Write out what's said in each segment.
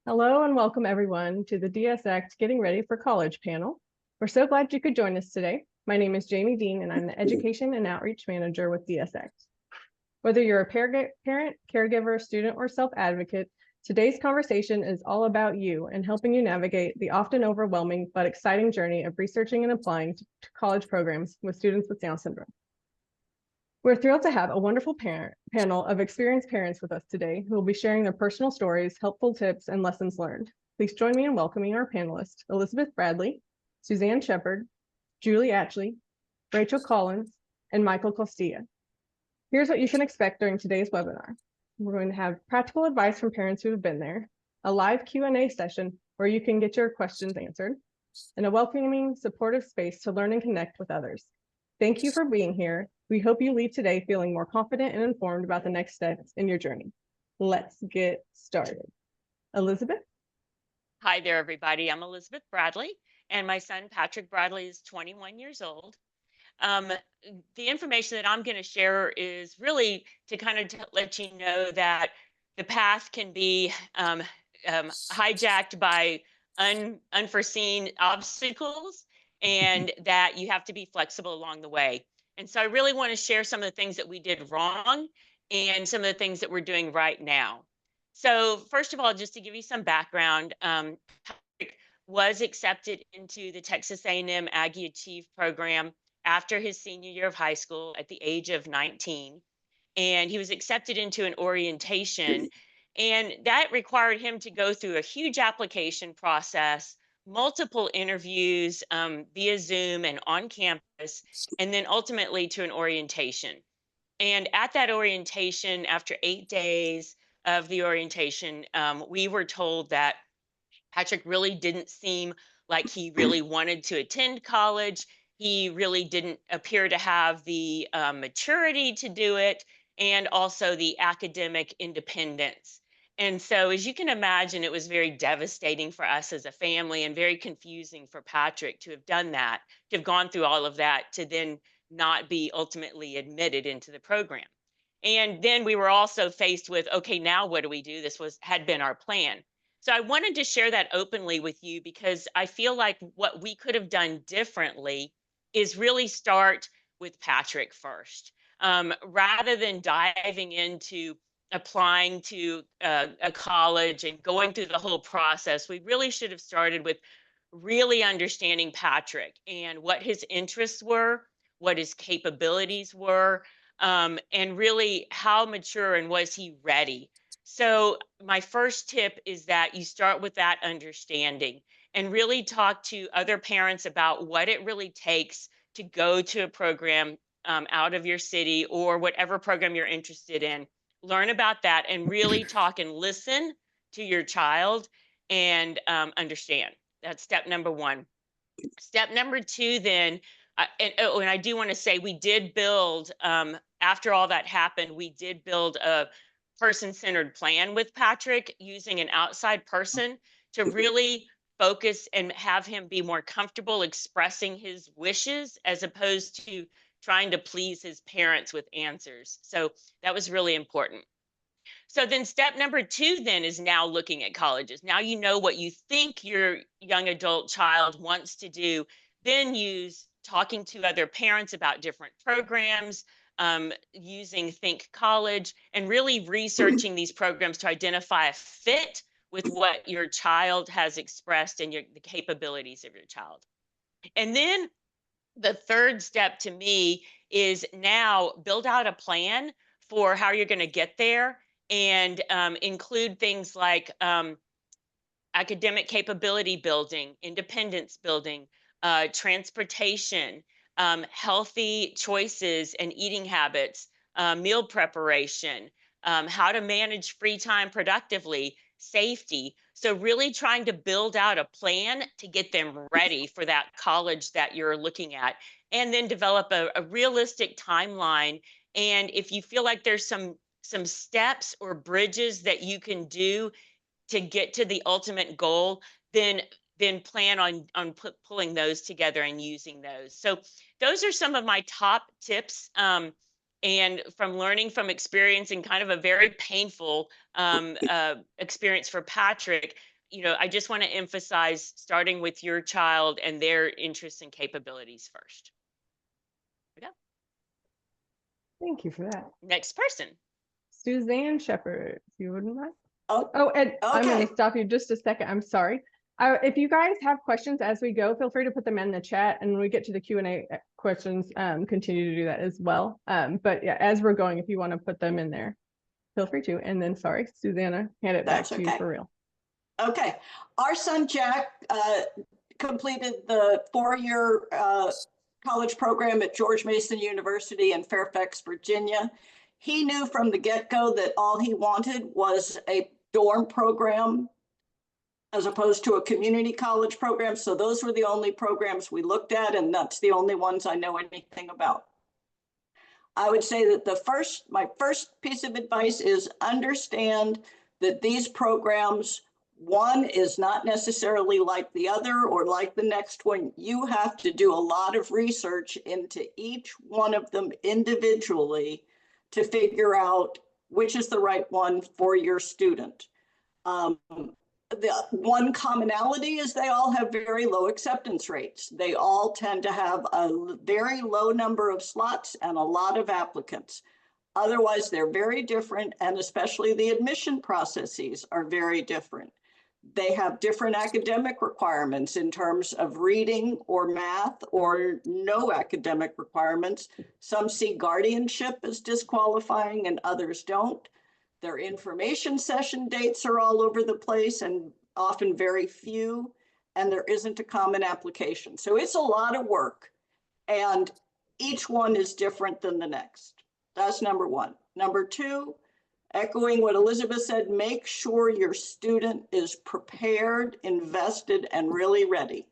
Hello and welcome everyone to the DSACT Getting Ready for College panel. We're so glad you could join us today. My name is Jamie Dean and I'm the Education and Outreach Manager with DSACT. Whether you're a parent, caregiver, student, or self-advocate, today's conversation is all about you and helping you navigate the often overwhelming but exciting journey of researching and applying to college programs with students with Down syndrome. We're thrilled to have a wonderful panel of experienced parents with us today who will be sharing their personal stories, helpful tips, and lessons learned. Please join me in welcoming our panelists, Elizabeth Bradley, Suzanne Shepherd, Julie Atchley, Rachel Collins, and Michael Costilla. Here's what you can expect during today's webinar. We're going to have practical advice from parents who have been there, a live Q&A session where you can get your questions answered, and a welcoming, supportive space to learn and connect with others. Thank you for being here. We hope you leave today feeling more confident and informed about the next steps in your journey. Let's get started. Elizabeth? Hi there, everybody. I'm Elizabeth Bradley, and my son, Patrick Bradley, is 21 years old. The information that I'm going to share is really to kind of let you know that the path can be hijacked by unforeseen obstacles, and that you have to be flexible along the way. And so I really want to share some of the things that we did wrong and some of the things that we're doing right now. So first of all, just to give you some background, Patrick was accepted into the Texas A&M Aggie Achieve program after his senior year of high school at the age of 19. And he was accepted into an orientation, and that required him to go through a huge application process, multiple interviews via Zoom and on campus, and then ultimately to an orientation. And at that orientation, after 8 days of the orientation, we were told that Patrick really didn't seem like he really wanted to attend college. He really didn't appear to have the maturity to do it, and also the academic independence. And so, as you can imagine, it was very devastating for us as a family and very confusing for Patrick to have done that, to have gone through all of that, to then not be ultimately admitted into the program. And then we were also faced with, okay, now what do we do? This had been our plan. So I wanted to share that openly with you because I feel like what we could have done differently is really start with Patrick first. Rather than diving into applying to a college and going through the whole process, we really should have started with really understanding Patrick and what his interests were, what his capabilities were, and really how mature and was he ready. So my first tip is that you start with that understanding and really talk to other parents about what it really takes to go to a program out of your city or whatever program you're interested in. Learn about that and really talk and listen to your child and understand. That's step number one. Step number two, then, and I do want to say we did build, after all that happened, we did build a person-centered plan with Patrick using an outside person to really focus and have him be more comfortable expressing his wishes as opposed to trying to please his parents with answers. So that was really important. So then step number two then is now looking at colleges. Now you know what you think your young adult child wants to do. Then use talking to other parents about different programs, using Think College, and really researching these programs to identify a fit with what your child has expressed and the capabilities of your child. And then the third step to me is now build out a plan for how you're going to get there, and include things like academic capability building, independence building, transportation, healthy choices and eating habits, meal preparation, how to manage free time productively, safety. So really trying to build out a plan to get them ready for that college that you're looking at, and then develop a realistic timeline. And if you feel like there's some steps or bridges that you can do to get to the ultimate goal, then plan on pulling those together and using those. So those are some of my top tips. And from learning from experiencing kind of a very painful experience for Patrick, I just want to emphasize starting with your child and their interests and capabilities first. Yeah. Thank you for that. Next person. Suzanne Shepherd, if you wouldn't mind. Oh, Oh, and I'm going okay. to stop you just a second. I'm sorry. If you guys have questions as we go, feel free to put them in the chat, and when we get to the Q&A questions, continue to do that as well. But yeah, as we're going, if you want to put them in there, feel free to. And then, sorry, Susanna, hand it back That's to you okay. for real. Okay. Our son, Jack, completed the 4-year college program at George Mason University in Fairfax, Virginia. He knew from the get-go that all he wanted was a dorm program as opposed to a community college program. So those were the only programs we looked at, and that's the only ones I know anything about. I would say that my first piece of advice is understand that these programs, one is not necessarily like the other or like the next one. You have to do a lot of research into each one of them individually to figure out which is the right one for your student. The one commonality is they all have very low acceptance rates. They all tend to have a very low number of slots and a lot of applicants. Otherwise, they're very different, and especially the admission processes are very different. They have different academic requirements in terms of reading or math or no academic requirements. Some see guardianship as disqualifying and others don't. Their information session dates are all over the place and often very few, and there isn't a common application. So it's a lot of work, and each one is different than the next. That's number one. Number two, echoing what Elizabeth said, make sure your student is prepared, invested, and really ready.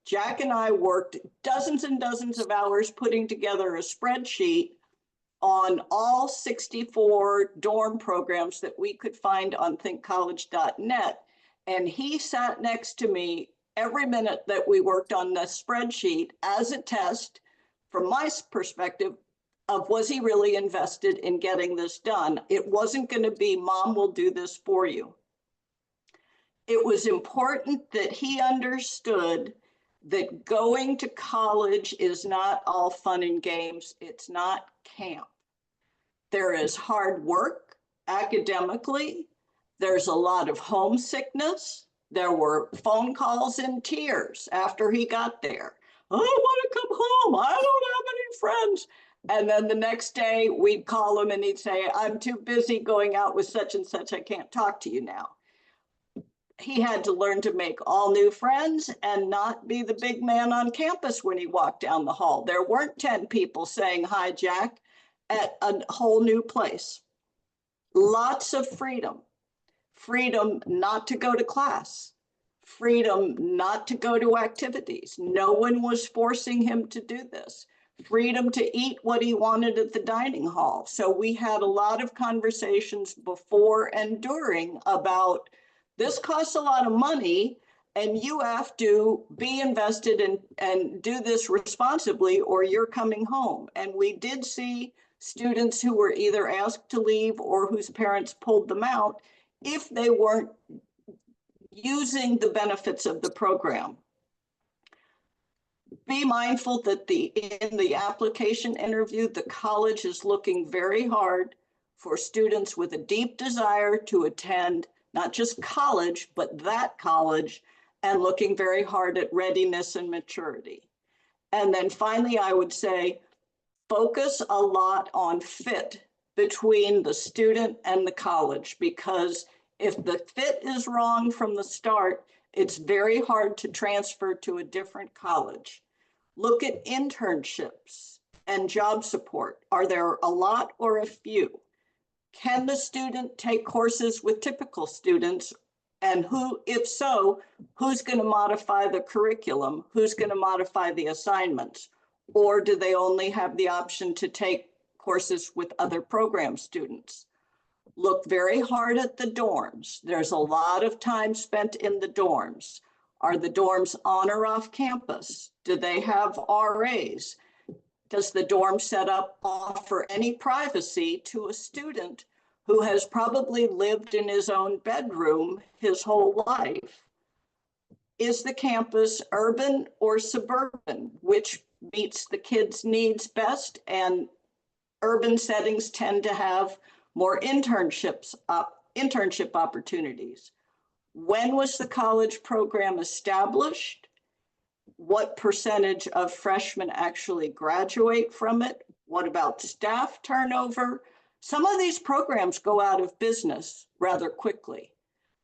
Jack and I worked dozens and dozens of hours putting together a spreadsheet on all 64 dorm programs that we could find on thinkcollege.net. And he sat next to me every minute that we worked on the spreadsheet as a test, from my perspective, of was he really invested in getting this done. It wasn't going to be, Mom will do this for you. It was important that he understood that going to college is not all fun and games. It's not camp. There is hard work academically. There's a lot of homesickness. There were phone calls and tears after he got there. I want to come home. I don't have any friends. And then the next day we'd call him and he'd say, I'm too busy going out with such and such. I can't talk to you now. He had to learn to make all new friends and not be the big man on campus when he walked down the hall. There weren't 10 people saying, hi, Jack, at a whole new place. Lots of freedom. Freedom not to go to class. Freedom not to go to activities. No one was forcing him to do this. Freedom to eat what he wanted at the dining hall. So we had a lot of conversations before and during about, this costs a lot of money and you have to be invested in and do this responsibly or you're coming home. And we did see students who were either asked to leave or whose parents pulled them out if they weren't using the benefits of the program. Be mindful that in the application interview, the college is looking very hard for students with a deep desire to attend not just college, but that college, and looking very hard at readiness and maturity. And then finally, I would say, focus a lot on fit between the student and the college, because if the fit is wrong from the start, it's very hard to transfer to a different college. Look at internships and job support. Are there a lot or a few? Can the student take courses with typical students? And who, if so, who's going to modify the curriculum? Who's going to modify the assignments? Or do they only have the option to take courses with other program students? Look very hard at the dorms. There's a lot of time spent in the dorms. Are the dorms on or off campus? Do they have RAs? Does the dorm setup offer any privacy to a student who has probably lived in his own bedroom his whole life? Is the campus urban or suburban, which meets the kids' needs best? And urban settings tend to have more internship opportunities. When was the college program established? What percentage of freshmen actually graduate from it? What about staff turnover? Some of these programs go out of business rather quickly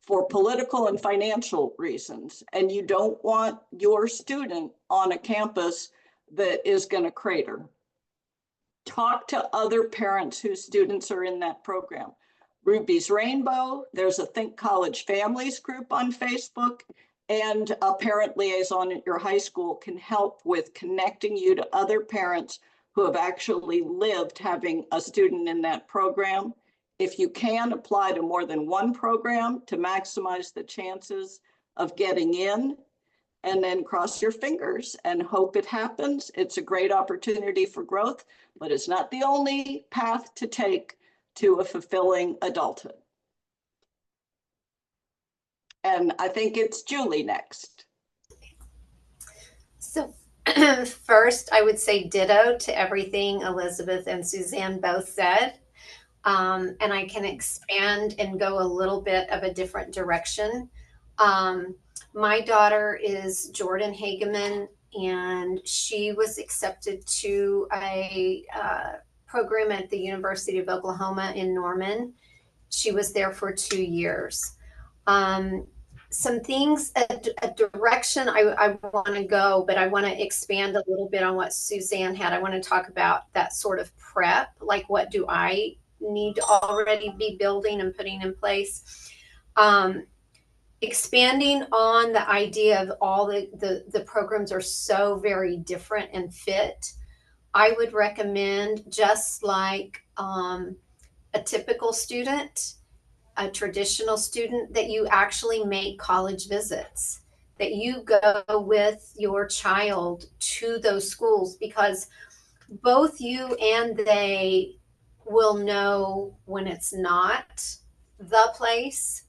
for political and financial reasons, and you don't want your student on a campus that is going to crater. Talk to other parents whose students are in that program. Ruby's Rainbow, there's a Think College Families group on Facebook, and a parent liaison at your high school can help with connecting you to other parents who have actually lived having a student in that program. If you can, apply to more than one program to maximize the chances of getting in, and then cross your fingers and hope it happens. It's a great opportunity for growth, but it's not the only path to take to a fulfilling adulthood. And I think it's Julie next. So first, I would say ditto to everything Elizabeth and Suzanne both said. And I can expand and go a little bit of a different direction. My daughter is Jordan Hageman, and she was accepted to a program at the University of Oklahoma in Norman. She was there for 2 years. Some things, a direction I want to go, but I want to expand a little bit on what Suzanne had. I want to talk about that sort of prep, like what do I need to already be building and putting in place. Expanding on the idea of all the programs are so very different and fit. I would recommend, just like a typical student, a traditional student, that you actually make college visits, that you go with your child to those schools, because both you and they will know when it's not the place,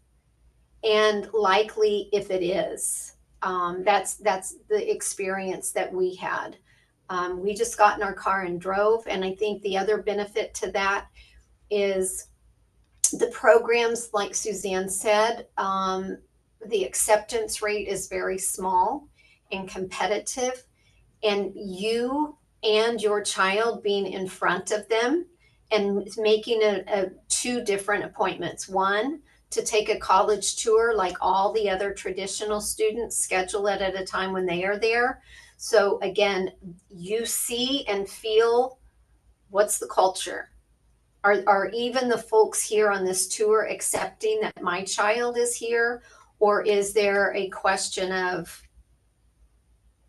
and likely if it is. That's the experience that we had. We just got in our car and drove, and I think the other benefit to that is the programs, like Suzanne said, the acceptance rate is very small and competitive, and you and your child being in front of them and making two different appointments. One, to take a college tour like all the other traditional students, schedule it at a time when they are there. So again, you see and feel what's the culture. Are even the folks here on this tour accepting that my child is here? Or is there a question of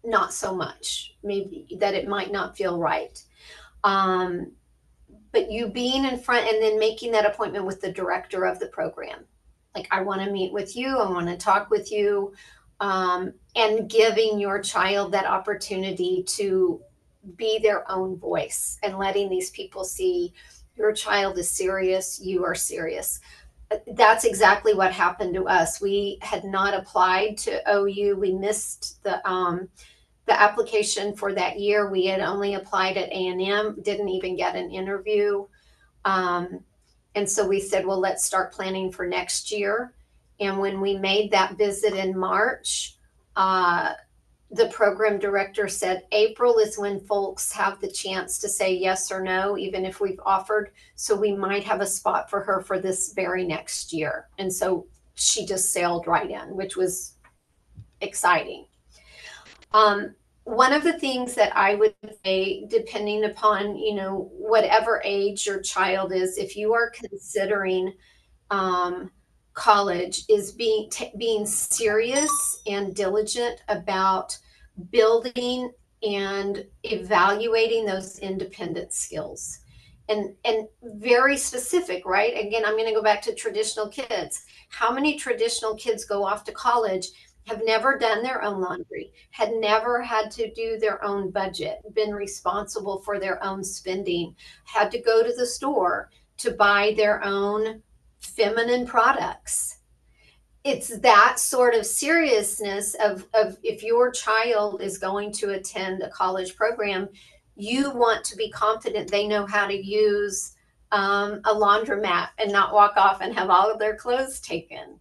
not so much, maybe that it might not feel right? But you being in front and then making that appointment with the director of the program. Like, I want to meet with you, I want to talk with you, and giving your child that opportunity to be their own voice and letting these people see your child is serious, you are serious. That's exactly what happened to us. We had not applied to OU. We missed the application for that year. We had only applied at A&M, didn't even get an interview. And so we said, well, let's start planning for next year. And when we made that visit in March, the program director said, April is when folks have the chance to say yes or no, even if we've offered. So we might have a spot for her for this very next year. And so she just sailed right in, which was exciting. One of the things that I would say, depending upon, whatever age your child is, if you are considering college, is being serious and diligent about building and evaluating those independent skills, and very specific, right? Again, I'm going to go back to traditional kids. How many traditional kids go off to college, have never done their own laundry, had never had to do their own budget, been responsible for their own spending, had to go to the store to buy their own feminine products. It's that sort of seriousness of if your child is going to attend a college program, you want to be confident they know how to use a laundromat and not walk off and have all of their clothes taken.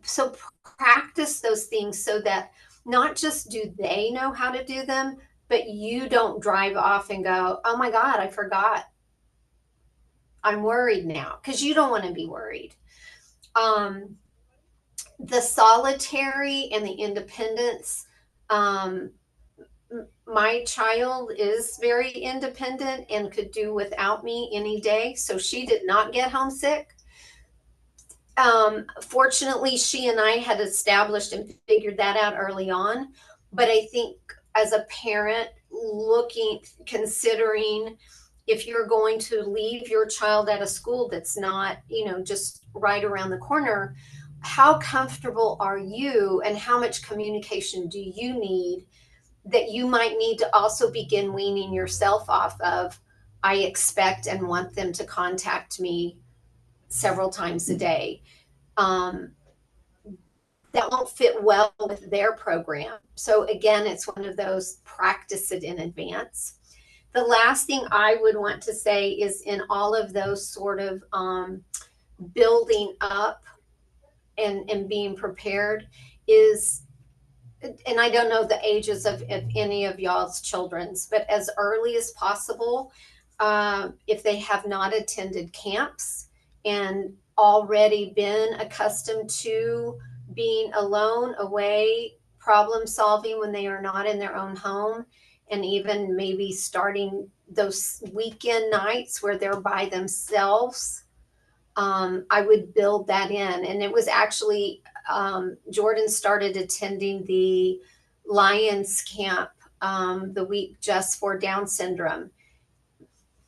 So practice those things so that not just do they know how to do them, but you don't drive off and go, oh my God, I forgot. I'm worried now, because you don't want to be worried. The solitary and the independence. My child is very independent and could do without me any day. So she did not get homesick. Fortunately, she and I had established and figured that out early on. But I think as a parent, considering if you're going to leave your child at a school that's not, just right around the corner, how comfortable are you and how much communication do you need that you might need to also begin weaning yourself off of, I expect and want them to contact me several times a day. That won't fit well with their program. So again, it's one of those, practice it in advance. The last thing I would want to say is in all of those sort of building up and being prepared is, and I don't know the ages of any of y'all's children's, but as early as possible, if they have not attended camps and already been accustomed to being alone, away, problem solving when they are not in their own home, and even maybe starting those weekend nights where they're by themselves, I would build that in. And it was actually, Jordan started attending the Lions camp the week just for Down syndrome.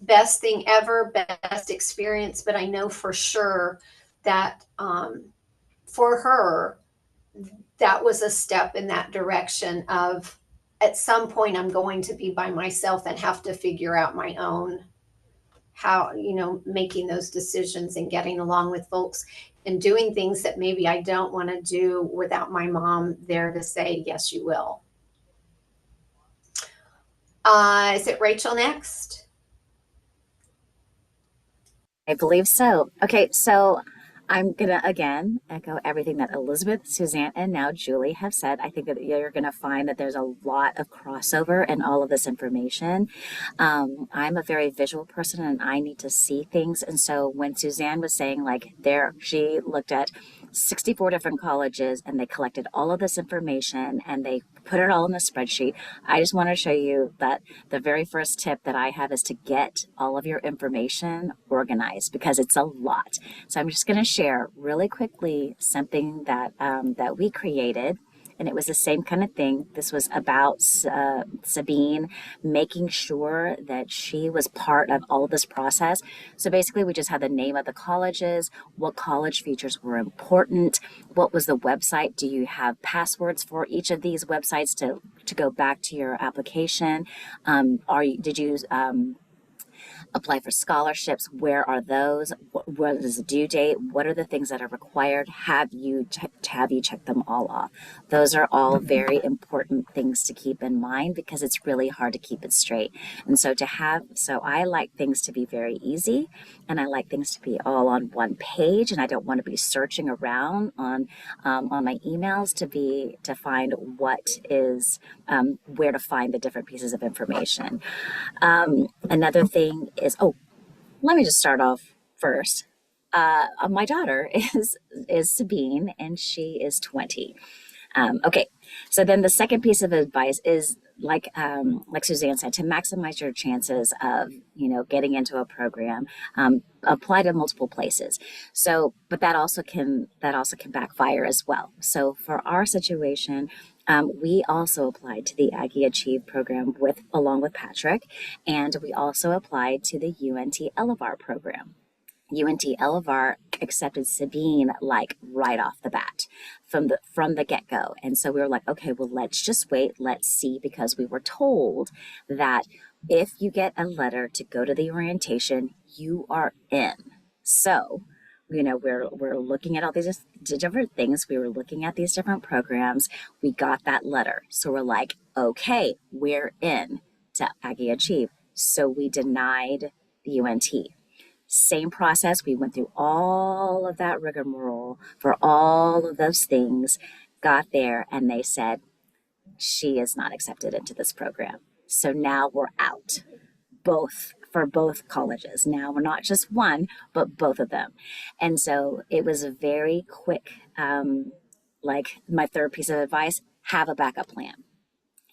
Best thing ever, best experience, but I know for sure that for her, that was a step in that direction of, at some point I'm going to be by myself and have to figure out my own, how, making those decisions and getting along with folks and doing things that maybe I don't want to do without my mom there to say, yes, you will. Is it Rachel next? I believe so. Okay, so I'm going to again echo everything that Elizabeth, Suzanne, and now Julie have said. I think that you're going to find that there's a lot of crossover in all of this information. I'm a very visual person and I need to see things. And so when Suzanne was saying she looked at 64 different colleges and they collected all of this information and they put it all in a spreadsheet. I just want to show you that the very first tip that I have is to get all of your information organized because it's a lot. So I'm just going to share really quickly something that that we created. And it was the same kind of thing. This was about Sabine making sure that she was part of all of this process. So basically, we just had the name of the colleges, what college features were important, what was the website, do you have passwords for each of these websites to go back to your application? Did you apply for scholarships? Where are those? What is the due date? What are the things that are required? Have you checked them all off? Those are all very important things to keep in mind because it's really hard to keep it straight. And so I like things to be very easy and I like things to be all on one page, and I don't want to be searching around on my emails to find what is where to find the different pieces of information. Another thing is, let me just start off first. My daughter is Sabine and she is 20. Okay, so then the second piece of advice is like Suzanne said, to maximize your chances of getting into a program, apply to multiple places. So, but that also can backfire as well. So for our situation, we also applied to the Aggie Achieve program along with Patrick, and we also applied to the UNT Elevar program. UNT Elevar accepted Sabine like right off the bat from the get-go. And so we were like, okay, well, let's just wait, let's see, because we were told that if you get a letter to go to the orientation, you are in. So, you know, we're looking at all these different things. We were looking at these different programs. We got that letter. So we're like, okay, we're in to Aggie Achieve. So we denied the UNT. Same process. We went through all of that rigmarole for all of those things, got there, and they said, she is not accepted into this program. So now we're out, for both colleges. Now we're not just one, but both of them. And so it was a very quick, like my third piece of advice, have a backup plan.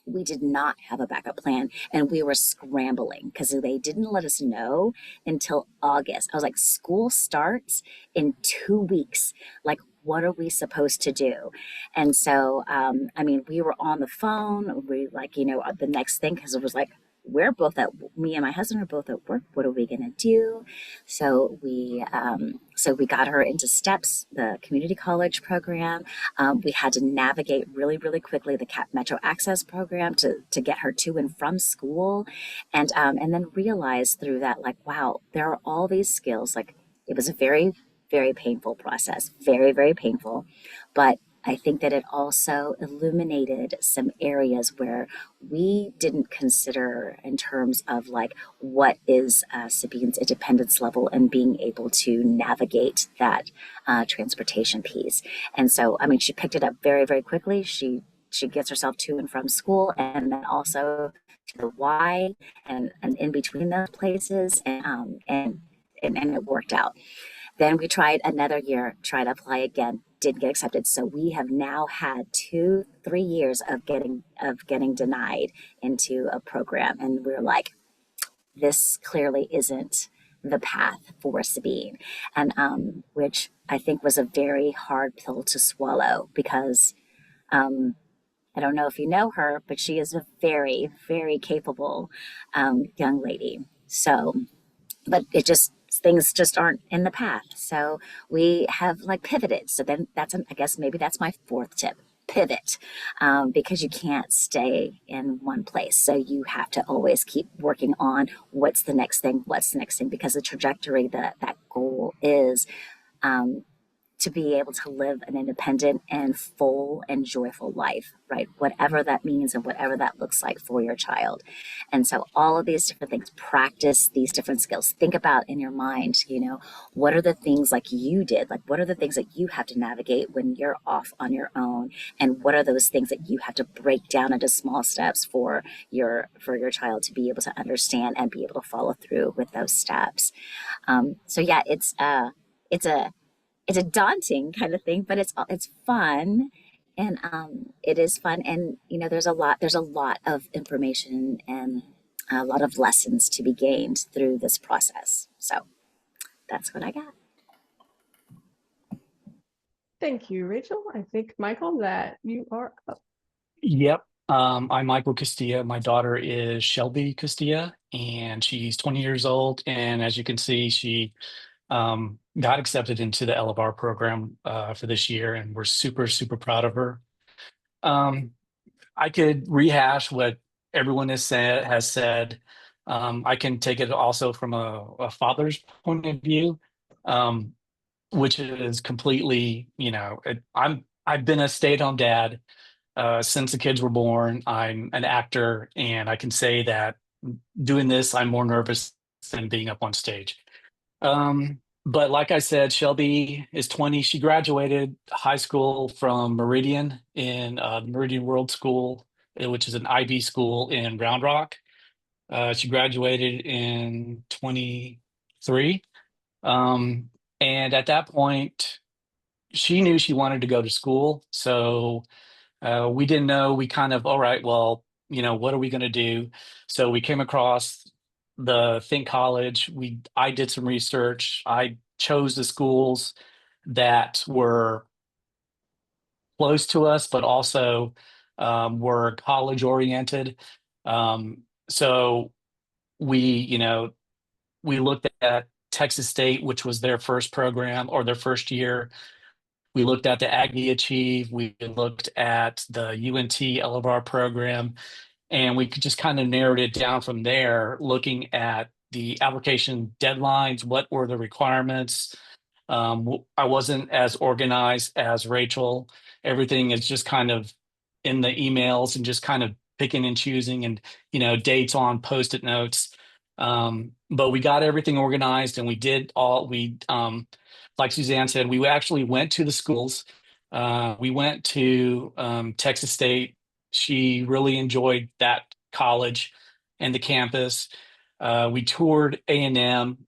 We did not have a backup plan, and we were scrambling because they didn't let us know until August. I was like, school starts in 2 weeks. Like, what are we supposed to do? And so, I mean, we were on the phone. We like, you know, the next thing, because it was like, me and my husband are both at work. What are we going to do? So we got her into STEPS, the community college program. We had to navigate really, really quickly the CAP Metro Access program to get her to and from school. And then realize through that, like, wow, there are all these skills. Like, it was a very, very painful process, very, very painful. But I think that it also illuminated some areas where we didn't consider in terms of like what is Sabine's independence level and being able to navigate that transportation piece. And so, I mean, she picked it up very, very quickly. She gets herself to and from school, and then also to the Y and in between those places, and it worked out. Then we tried another year, tried to apply again, didn't get accepted. So we have now had 2-3 years of getting denied into a program. And we're like, this clearly isn't the path for Sabine. And which I think was a very hard pill to swallow, because I don't know if you know her, but she is a very, very capable young lady. So, but things just aren't in the path. So we have like pivoted. So then I guess maybe that's my fourth tip, pivot, because you can't stay in one place. So you have to always keep working on what's the next thing, because the trajectory, that goal is, to be able to live an independent and full and joyful life, right? Whatever that means and whatever that looks like for your child. And so all of these different things, practice these different skills. Think about in your mind, you know, what are the things like you did? Like, what are the things that you have to navigate when you're off on your own? And what are those things that you have to break down into small steps for your child to be able to understand and be able to follow through with those steps? So yeah, it's a daunting kind of thing, but it's fun, and it is fun. And you know, there's a lot of information and a lot of lessons to be gained through this process. So that's what I got. Thank you, Rachel. I think, Michael, that you are up. Yep. I'm Michael Costilla. My daughter is Shelby Costilla, and she's 20 years old. And as you can see, she got accepted into the LFR program for this year, and we're super, super proud of her. I could rehash what everyone has said. I can take it also from a father's point of view, which is completely, you know, I've been a stay-at-home dad since the kids were born. I'm an actor, and I can say that doing this, I'm more nervous than being up on stage. But like I said, Shelby is 20. She graduated high school from Meridian in Meridian World School, which is an IB school in Round Rock. She graduated in 23. And at that point, she knew she wanted to go to school. So we didn't know. We kind of, all right, well, you know, what are we going to do? So we came across the Think College. I did some research. I chose the schools that were close to us, but also were college oriented. So we looked at Texas State, which was their first program or their first year. We looked at the Aggie Achieve. We looked at the UNT LMR program, and we could just kind of narrowed it down from there, looking at the application deadlines, what were the requirements. I wasn't as organized as Rachel. Everything is just kind of in the emails and just kind of picking and choosing and, dates on Post-it notes. But we got everything organized, and like Suzanne said, we actually went to the schools. We went to Texas State. She really enjoyed that college and the campus. We toured A&M.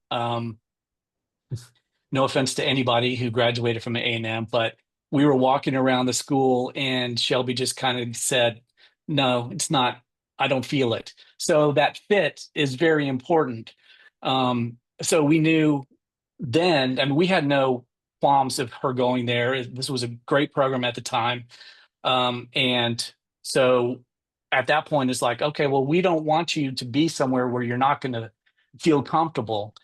No offense to anybody who graduated from A&M, but we were walking around the school and Shelby just kind of said, no, it's not, I don't feel it. So that fit is very important. So we knew then, I mean, we had no qualms of her going there. This was a great program at the time. And so at that point, it's like, okay, well, we don't want you to be somewhere where you're not going to feel comfortable.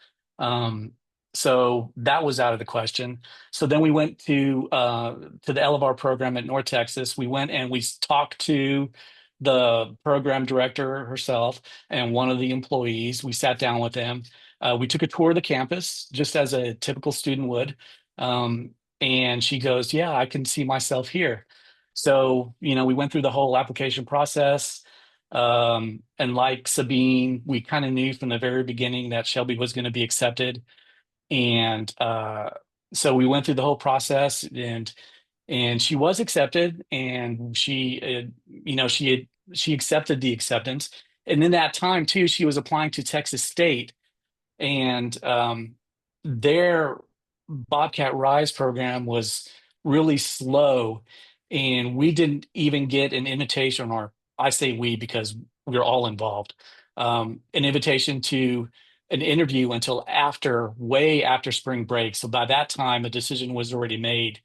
So that was out of the question. So then we went to the LMR program at North Texas. We went and we talked to the program director herself and one of the employees. We sat down with them. We took a tour of the campus, just as a typical student would. And she goes, yeah, I can see myself here. So, we went through the whole application process. And like Sabine, we kind of knew from the very beginning that Shelby was going to be accepted. And so we went through the whole process, and she was accepted, and she accepted the acceptance. And in that time too, she was applying to Texas State, and their Bobcat Rise program was really slow, and we didn't even get an invitation, or I say we because we were all involved, an invitation to an interview until way after spring break. So by that time, a decision was already made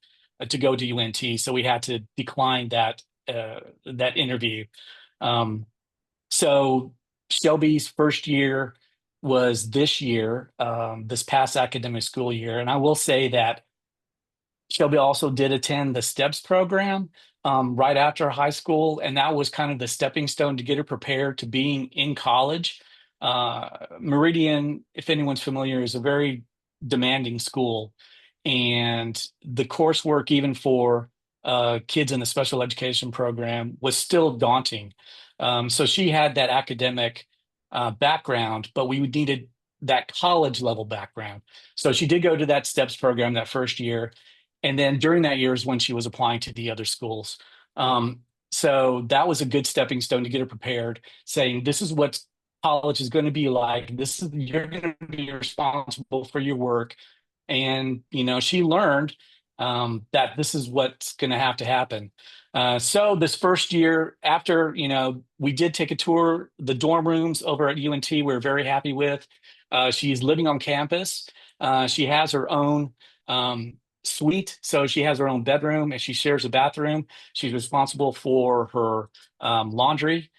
to go to UNT. So we had to decline that interview. So Shelby's first year was this year, this past academic school year. And I will say that Shelby also did attend the STEPS program right after high school. And that was kind of the stepping stone to get her prepared to being in college. Meridian, if anyone's familiar, is a very demanding school. And the coursework, even for kids in the special education program, was still daunting. So she had that academic background, but we needed that college level background. So she did go to that STEPS program that first year. And then during that year is when she was applying to the other schools. So that was a good stepping stone to get her prepared, saying, this is what college is going to be like. You're going to be responsible for your work. And, she learned that this is what's going to have to happen. So this first year after, we did take a tour, the dorm rooms over at UNT, we're very happy with. She's living on campus. She has her own suite. So she has her own bedroom and she shares a bathroom. She's responsible for her laundry.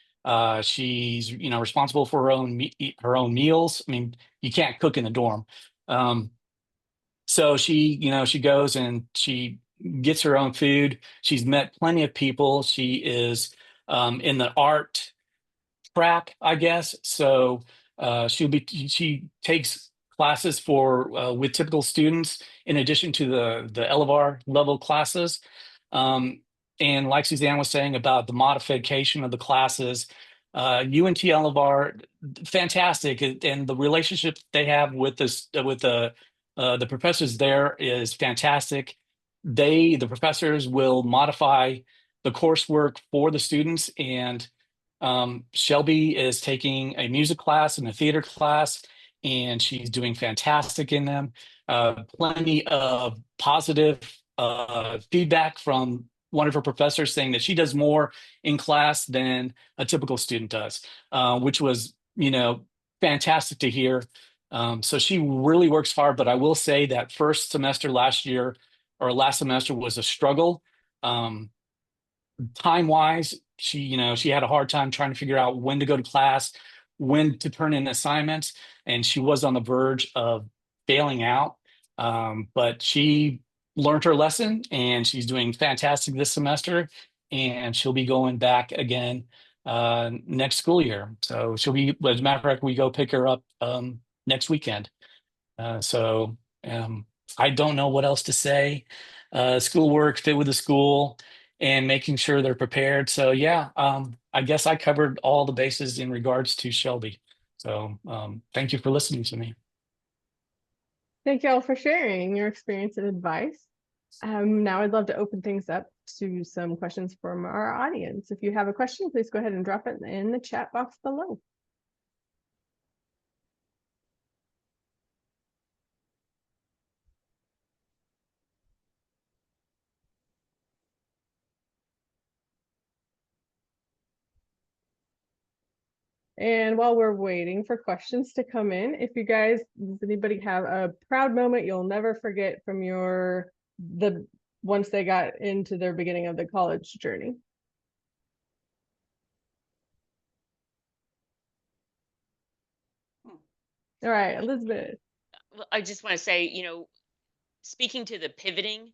She's, responsible for her own meals. I mean, you can't cook in the dorm. So she goes and she gets her own food. She's met plenty of people. She is in the art track, I guess. So she takes classes for with typical students in addition to the LVR level classes. And like Suzanne was saying about the modification of the classes, UNT LVR, fantastic, and the relationship they have with the professors there is fantastic. The professors will modify the coursework for the students, and Shelby is taking a music class and a theater class, and she's doing fantastic in them. Plenty of positive feedback from one of her professors saying that she does more in class than a typical student does, which was, fantastic to hear. So she really works hard, but I will say that first semester last semester was a struggle. Time-wise, she had a hard time trying to figure out when to go to class, when to turn in assignments, and she was on the verge of failing out. But she learned her lesson and she's doing fantastic this semester, and she'll be going back again next school year. So she'll be, as a matter of fact, we go pick her up next weekend. So I don't know what else to say. Schoolwork, fit with the school, and making sure they're prepared. So yeah, I guess I covered all the bases in regards to Shelby. So thank you for listening to me. Thank you all for sharing your experience and advice. Now I'd love to open things up to some questions from our audience. If you have a question, please go ahead and drop it in the chat box below. And while we're waiting for questions to come in, if you guys, does anybody have a proud moment you'll never forget from once they got into their beginning of the college journey? All right, Elizabeth. Well, I just want to say, you know, speaking to the pivoting,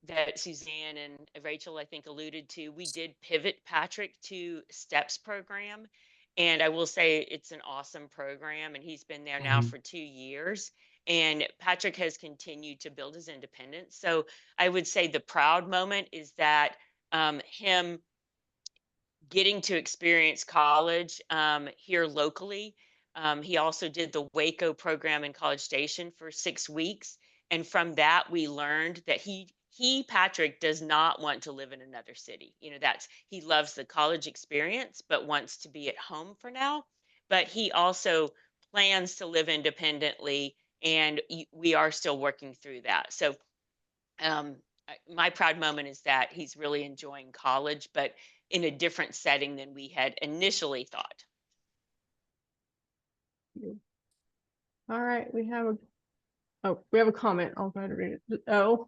that Suzanne and Rachel, I think, alluded to, we did pivot Patrick to STEPS program. And I will say it's an awesome program, and he's been there now for 2 years. And Patrick has continued to build his independence. So I would say the proud moment is that him getting to experience college here locally. He also did the Waco program in College Station for 6 weeks. And from that, we learned that Patrick does not want to live in another city. You know, he loves the college experience, but wants to be at home for now. But he also plans to live independently, and we are still working through that. So my proud moment is that he's really enjoying college, but in a different setting than we had initially thought. All right, we have a comment. I'll go ahead and read it. Oh,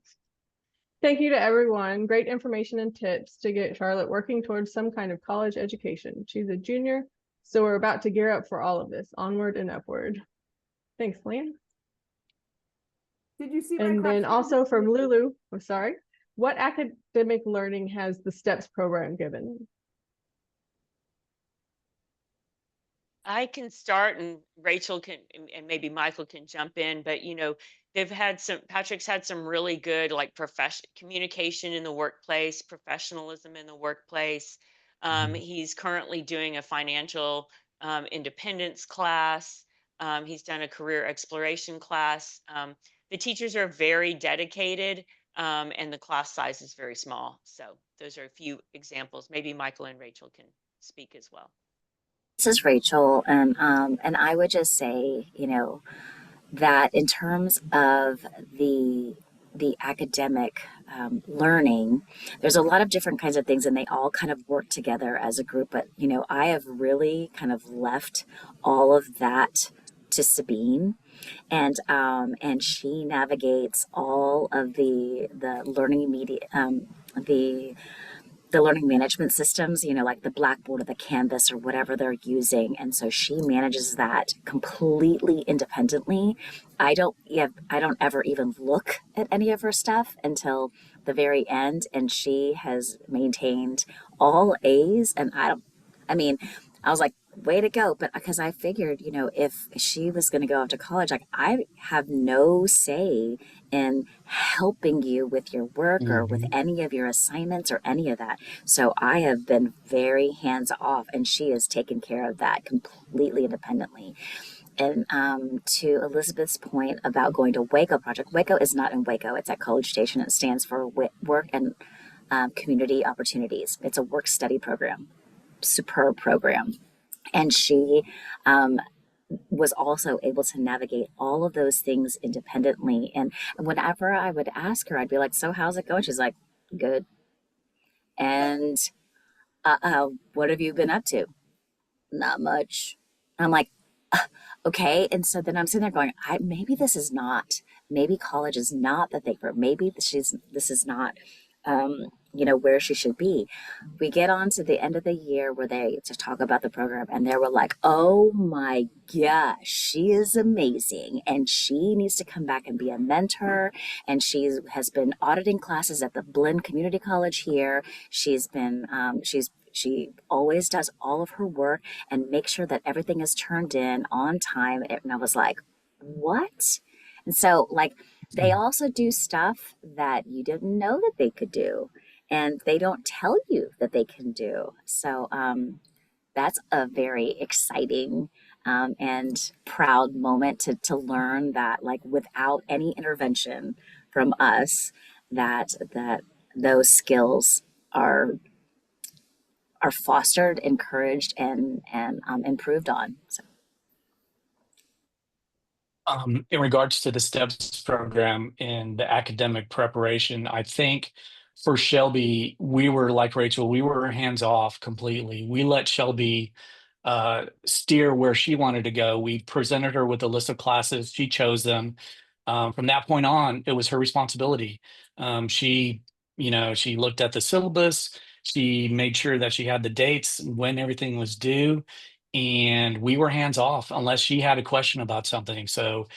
thank you to everyone. Great information and tips to get Charlotte working towards some kind of college education. She's a junior, so we're about to gear up for all of this. Onward and upward. Thanks, Lan. Did you see my And then question? also from Lulu, I'm sorry, what academic learning has the STEPS program given? I can start, and Rachel can, and maybe Michael can jump in, but you know, Patrick's had some really good like communication in the workplace, professionalism in the workplace. He's currently doing a financial independence class. He's done a career exploration class. The teachers are very dedicated, and the class size is very small. So those are a few examples. Maybe Michael and Rachel can speak as well. This is Rachel, and I would just say, you know, that in terms of the academic learning, there's a lot of different kinds of things, and they all kind of work together as a group. But you know, I have really kind of left all of that to Sabine, and she navigates all of the learning media, the learning management systems, you know, like the Blackboard or the Canvas or whatever they're using. And so she manages that completely independently. I don't ever even look at any of her stuff until the very end. And she has maintained all A's. And I was like, way to go. But because I figured, you know, if she was going to go off to college, like I have no say in helping you with your work or with any of your assignments or any of that. So I have been very hands off, and she has taken care of that completely independently. And to Elizabeth's point about going to Waco Project, Waco is not in Waco. It's at College Station. It stands for Work and Community Opportunities. It's a work study program, superb program. And she was also able to navigate all of those things independently. And whenever I would ask her, I'd be like, so how's it going? She's like, good. And what have you been up to? Not much. I'm like, okay. And so then I'm sitting there going, maybe college is not the thing for her. Maybe this is not you know, where she should be. We get on to the end of the year where they just talk about the program and they were like, oh my gosh, she is amazing. And she needs to come back and be a mentor. And has been auditing classes at the Blinn Community College here. She's been, she always does all of her work and makes sure that everything is turned in on time. And I was like, what? And so like, they also do stuff that you didn't know that they could do, and they don't tell you that they can do. So that's a very exciting and proud moment to learn that, like, without any intervention from us, that those skills are fostered, encouraged, and improved on. So. In regards to the STEPS program and the academic preparation, I think for Shelby, we were like Rachel, we were hands off completely. We let Shelby steer where she wanted to go. We presented her with a list of classes. She chose them. From that point on, it was her responsibility. She looked at the syllabus. She made sure that she had the dates when everything was due. And we were hands off unless she had a question about something. So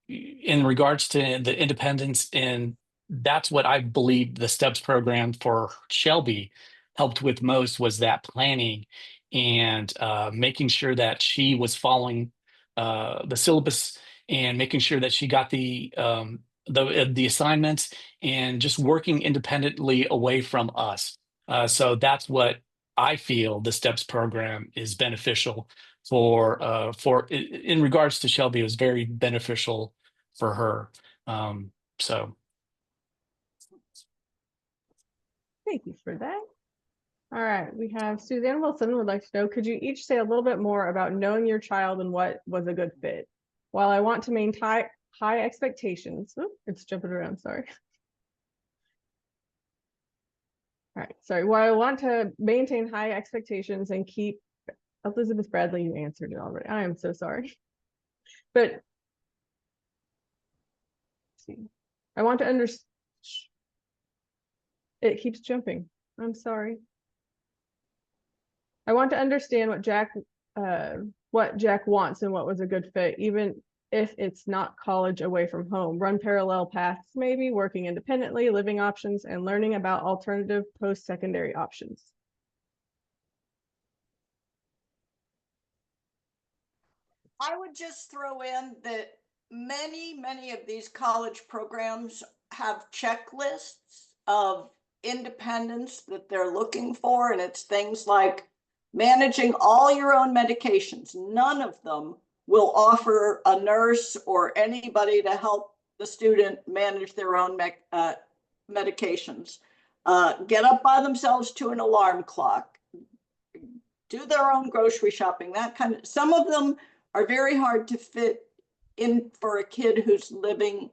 in regards to the independence, and that's what I believe the STEPS program for Shelby helped with most, was that planning and making sure that she was following the syllabus and making sure that she got the assignments and just working independently away from us. So that's what I feel the STEPS program is beneficial for in regards to Shelby. It was very beneficial for her. So Thank you for that. All right, we have Suzanne Wilson would like to know, could you each say a little bit more about knowing your child and what was a good fit? While I want to maintain high expectations, it's jumping around, sorry. All right, sorry. While I want to maintain high expectations and keep, Elizabeth Bradley, you answered it already. I am so sorry. But see, I want to understand. It keeps jumping. I'm sorry. I want to understand what Jack wants and what was a good fit, even if it's not college away from home. Run parallel paths, maybe working independently, living options, and learning about alternative post-secondary options. I would just throw in that many of these college programs have checklists of independence that they're looking for, and it's things like managing all your own medications. None of them will offer a nurse or anybody to help the student manage their own medications. Get up by themselves to an alarm clock, do their own grocery shopping, that kind of. Some of them are very hard to fit in for a kid who's living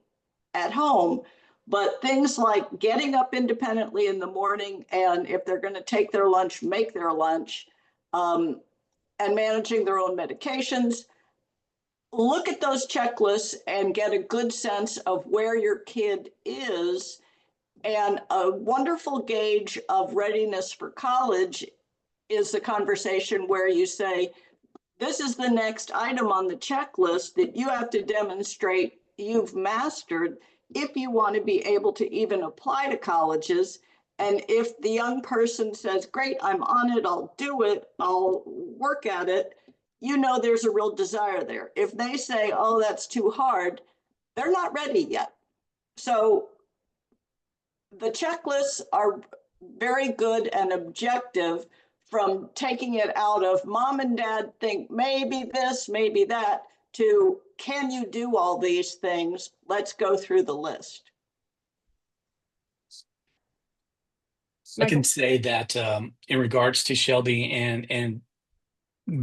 at home, but things like getting up independently in the morning, and if they're going to take their lunch, make their lunch, and managing their own medications. Look at those checklists and get a good sense of where your kid is. And a wonderful gauge of readiness for college is the conversation where you say, this is the next item on the checklist that you have to demonstrate you've mastered if you want to be able to even apply to colleges. And if the young person says, great, I'm on it, I'll do it, I'll work at it, you know there's a real desire there. If they say, oh, that's too hard, they're not ready yet. So the checklists are very good and objective, from taking it out of mom and dad think maybe this, maybe that, to can you do all these things? Let's go through the list. I can say that in regards to Shelby and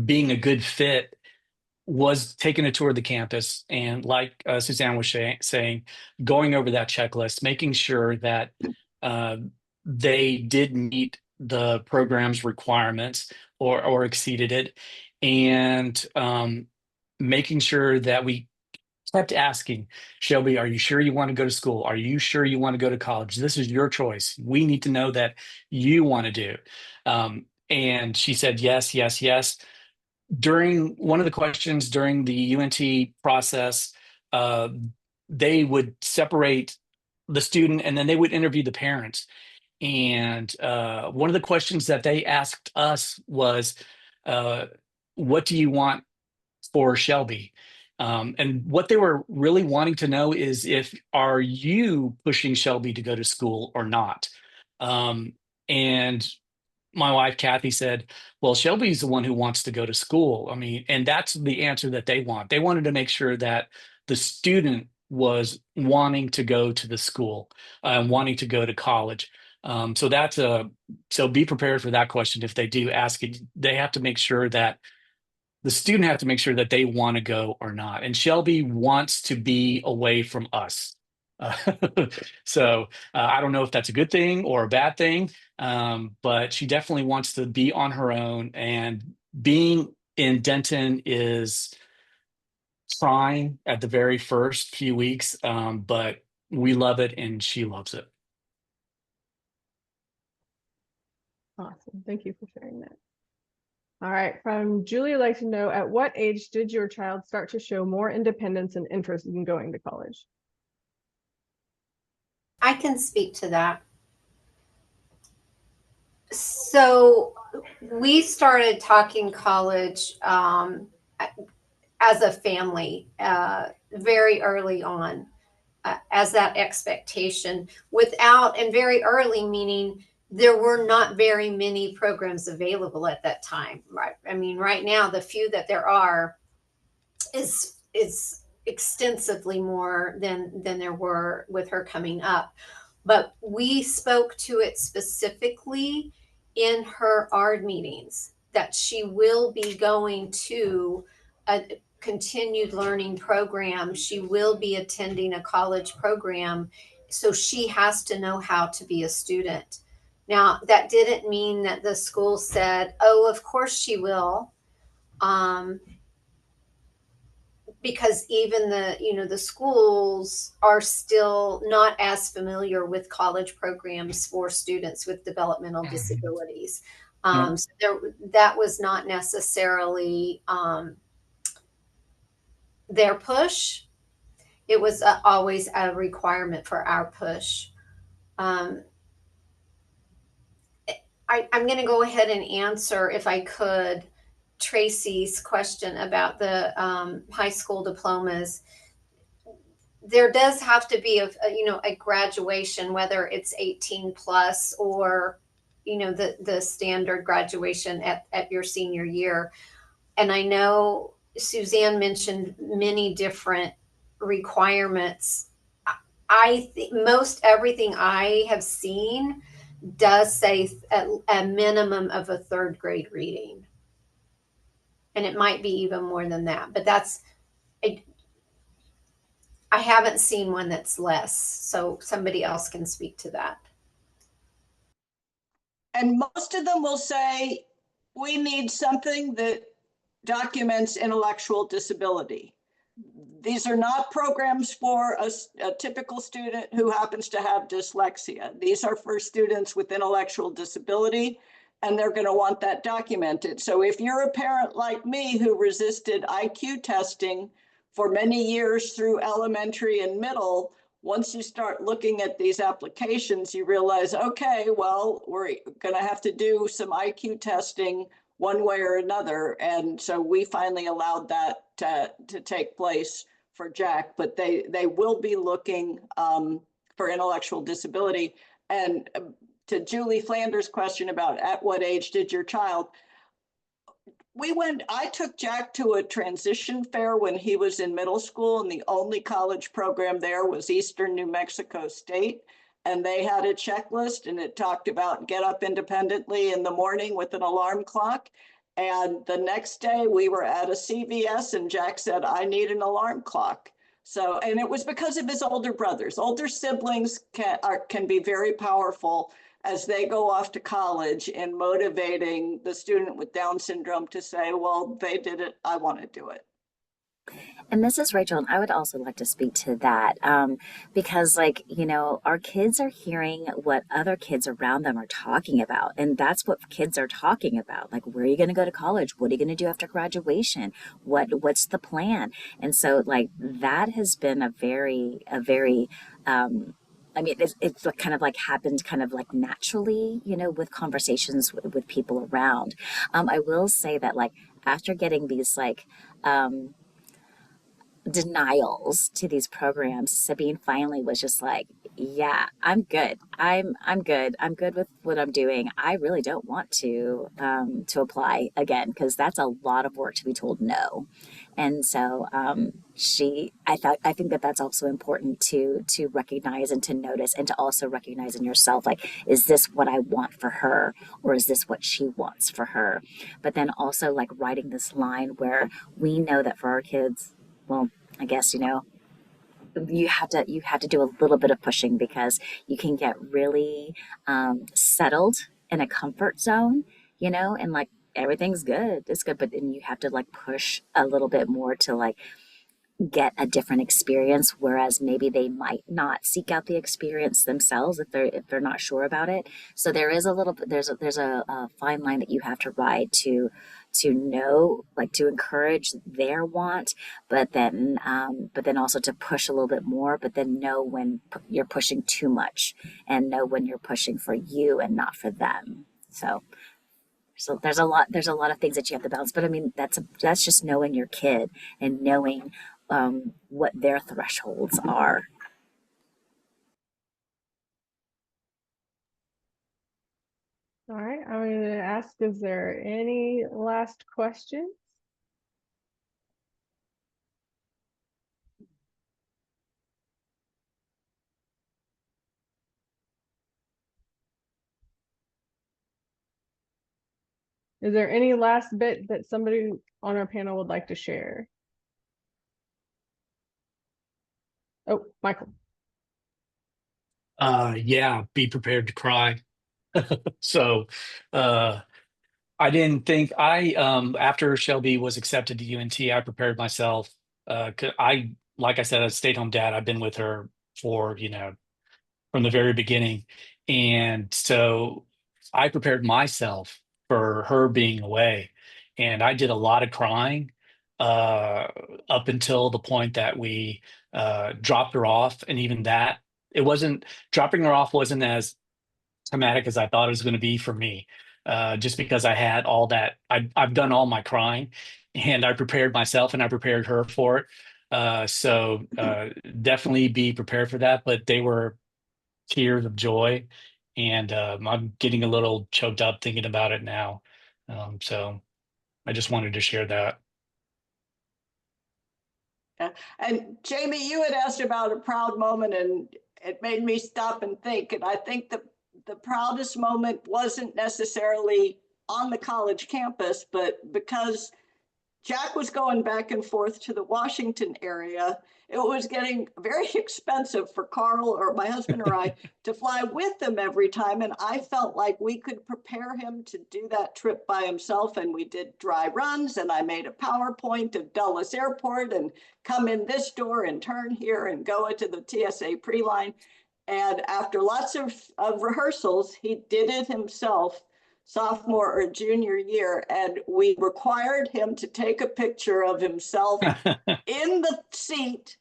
being a good fit, was taking a tour of the campus, and like Suzanne was saying, going over that checklist, making sure that they did meet the program's requirements or exceeded it, and making sure that we kept asking, Shelby, are you sure you want to go to school? Are you sure you want to go to college? This is your choice. We need to know that you want to do. And she said, yes, yes, yes. During one of the questions during the UNT process, they would separate the student and then they would interview the parents. And one of the questions that they asked us was, what do you want for Shelby? And what they were really wanting to know is are you pushing Shelby to go to school or not? And my wife, Kathy, said, well, Shelby's the one who wants to go to school. I mean, and that's the answer that they want. They wanted to make sure that the student was wanting to go to the school, wanting to go to college. So be prepared for that question. If they do ask it, they have to make sure that the student have to make sure that they want to go or not. And Shelby wants to be away from us. Uh, so I don't know if that's a good thing or a bad thing, but she definitely wants to be on her own. And being in Denton is trying at the very first few weeks, but we love it and she loves it. Awesome. Thank you for sharing that. All right, from Julie, I'd like to know, at what age did your child start to show more independence and interest in going to college? I can speak to that. So we started talking college as a family very early on, as that expectation and very early meaning there were not very many programs available at that time, right? I mean, right now, the few that there are is extensively more than there were with her coming up. But we spoke to it specifically in her ARD meetings that she will be going to a continued learning program. She will be attending a college program. So she has to know how to be a student. Now, that didn't mean that the school said, oh, of course she will. Because even the schools are still not as familiar with college programs for students with developmental disabilities. So that was not necessarily their push. It was always a requirement for our push. I'm going to go ahead and answer, if I could, Tracy's question about the high school diplomas. There does have to be a graduation, whether it's 18 plus or the standard graduation at your senior year. And I know Suzanne mentioned many different requirements. I think most everything I have seen does say a minimum of a third grade reading. And it might be even more than that, but I haven't seen one that's less. So somebody else can speak to that. And most of them will say, we need something that documents intellectual disability. These are not programs for a typical student who happens to have dyslexia. These are for students with intellectual disability, and they're going to want that documented. So if you're a parent like me who resisted IQ testing for many years through elementary and middle, once you start looking at these applications, you realize, okay, well, we're going to have to do some IQ testing one way or another. And so we finally allowed that to take place for Jack, but they will be looking for intellectual disability. And to Julie Flanders' question about at what age did your child, I took Jack to a transition fair when he was in middle school, and the only college program there was Eastern New Mexico State. And they had a checklist, and it talked about get up independently in the morning with an alarm clock. And the next day we were at a CVS and Jack said, I need an alarm clock. So, and it was because of his older brothers. Older siblings can be very powerful as they go off to college in motivating the student with Down syndrome to say, well, they did it, I want to do it. And this is Rachel, and I would also like to speak to that because, like, you know, our kids are hearing what other kids around them are talking about. And that's what kids are talking about. Like, where are you going to go to college? What are you going to do after graduation? What's the plan? And so, like, that has been I mean, it's kind of like happened kind of like naturally, you know, with conversations with people around. I will say that, like, after getting these, like, denials to these programs, Sabine finally was just like, yeah, I'm good. I'm good. I'm good with what I'm doing. I really don't want to apply again, because that's a lot of work to be told no. And so I think that that's also important to recognize and to notice, and to also recognize in yourself, like, is this what I want for her, or is this what she wants for her? But then also, like, writing this line where we know that for our kids, well, I guess, you know, you have to do a little bit of pushing, because you can get really settled in a comfort zone, you know, and, like, everything's good, it's good, but then you have to, like, push a little bit more to, like, get a different experience, whereas maybe they might not seek out the experience themselves if they're not sure about it. So there is a little bit, there's a fine line that you have to ride to know, like, to encourage their want, but then also to push a little bit more, but then know when you're pushing too much, and know when you're pushing for you and not for them. So there's a lot of things that you have to balance, but I mean, that's just knowing your kid and knowing what their thresholds are. All right, I'm going to ask, is there any last questions? Is there any last bit that somebody on our panel would like to share? Oh, Michael. Yeah, be prepared to cry. So, I didn't think after Shelby was accepted to UNT, I prepared myself. Like I said, a stay-at-home dad. I've been with her for, you know, from the very beginning. And so I prepared myself for her being away. And I did a lot of crying uh, up until the point that we dropped her off. And even that, it wasn't, dropping her off wasn't as traumatic as I thought it was going to be for me. Just because I had all that, I've done all my crying, and I prepared myself and I prepared her for it. So definitely be prepared for that. But they were tears of joy, and I'm getting a little choked up thinking about it now. So I just wanted to share that. And Jamie, you had asked about a proud moment, and it made me stop and think. And I think the proudest moment wasn't necessarily on the college campus, but because Jack was going back and forth to the Washington area, it was getting very expensive for Carl or my husband or I to fly with him every time. And I felt like we could prepare him to do that trip by himself. And we did dry runs, and I made a PowerPoint of Dulles Airport and come in this door and turn here and go into the TSA pre-line. And after lots of rehearsals, he did it himself, sophomore or junior year, and we required him to take a picture of himself in the seat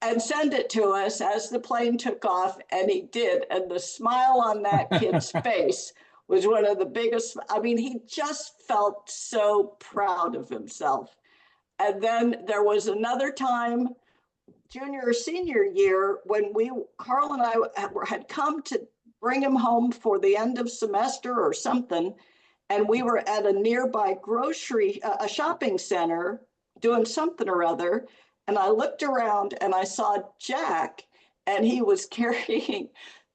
and send it to us as the plane took off, and he did. And the smile on that kid's face was one of the biggest. I mean, he just felt so proud of himself. And then there was another time, junior or senior year, when Carl and I had come to bring him home for the end of semester or something, and we were at a nearby a shopping center doing something or other, and I looked around and I saw Jack, and he was carrying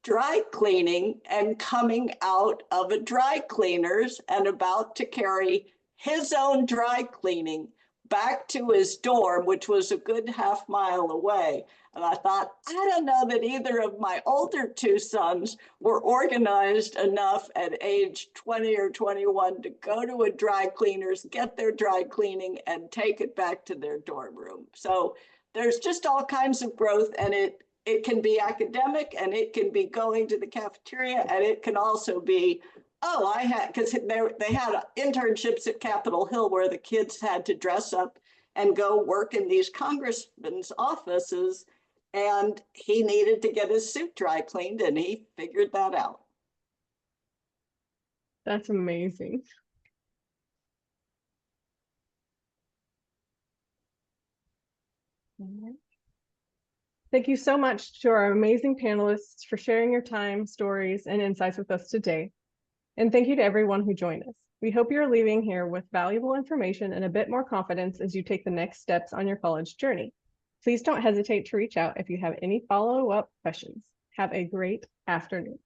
dry cleaning and coming out of a dry cleaner's and about to carry his own dry cleaning back to his dorm, which was a good half-mile away. And I thought, I don't know that either of my older two sons were organized enough at age 20 or 21 to go to a dry cleaner's, get their dry cleaning, and take it back to their dorm room. So there's just all kinds of growth, and it can be academic, and it can be going to the cafeteria, and it can also be, oh, I had, because they had internships at Capitol Hill where the kids had to dress up and go work in these congressmen's offices, and he needed to get his suit dry cleaned, and he figured that out. That's amazing. All right. Thank you so much to our amazing panelists for sharing your time, stories, and insights with us today. And thank you to everyone who joined us. We hope you're leaving here with valuable information and a bit more confidence as you take the next steps on your college journey. Please don't hesitate to reach out if you have any follow-up questions. Have a great afternoon.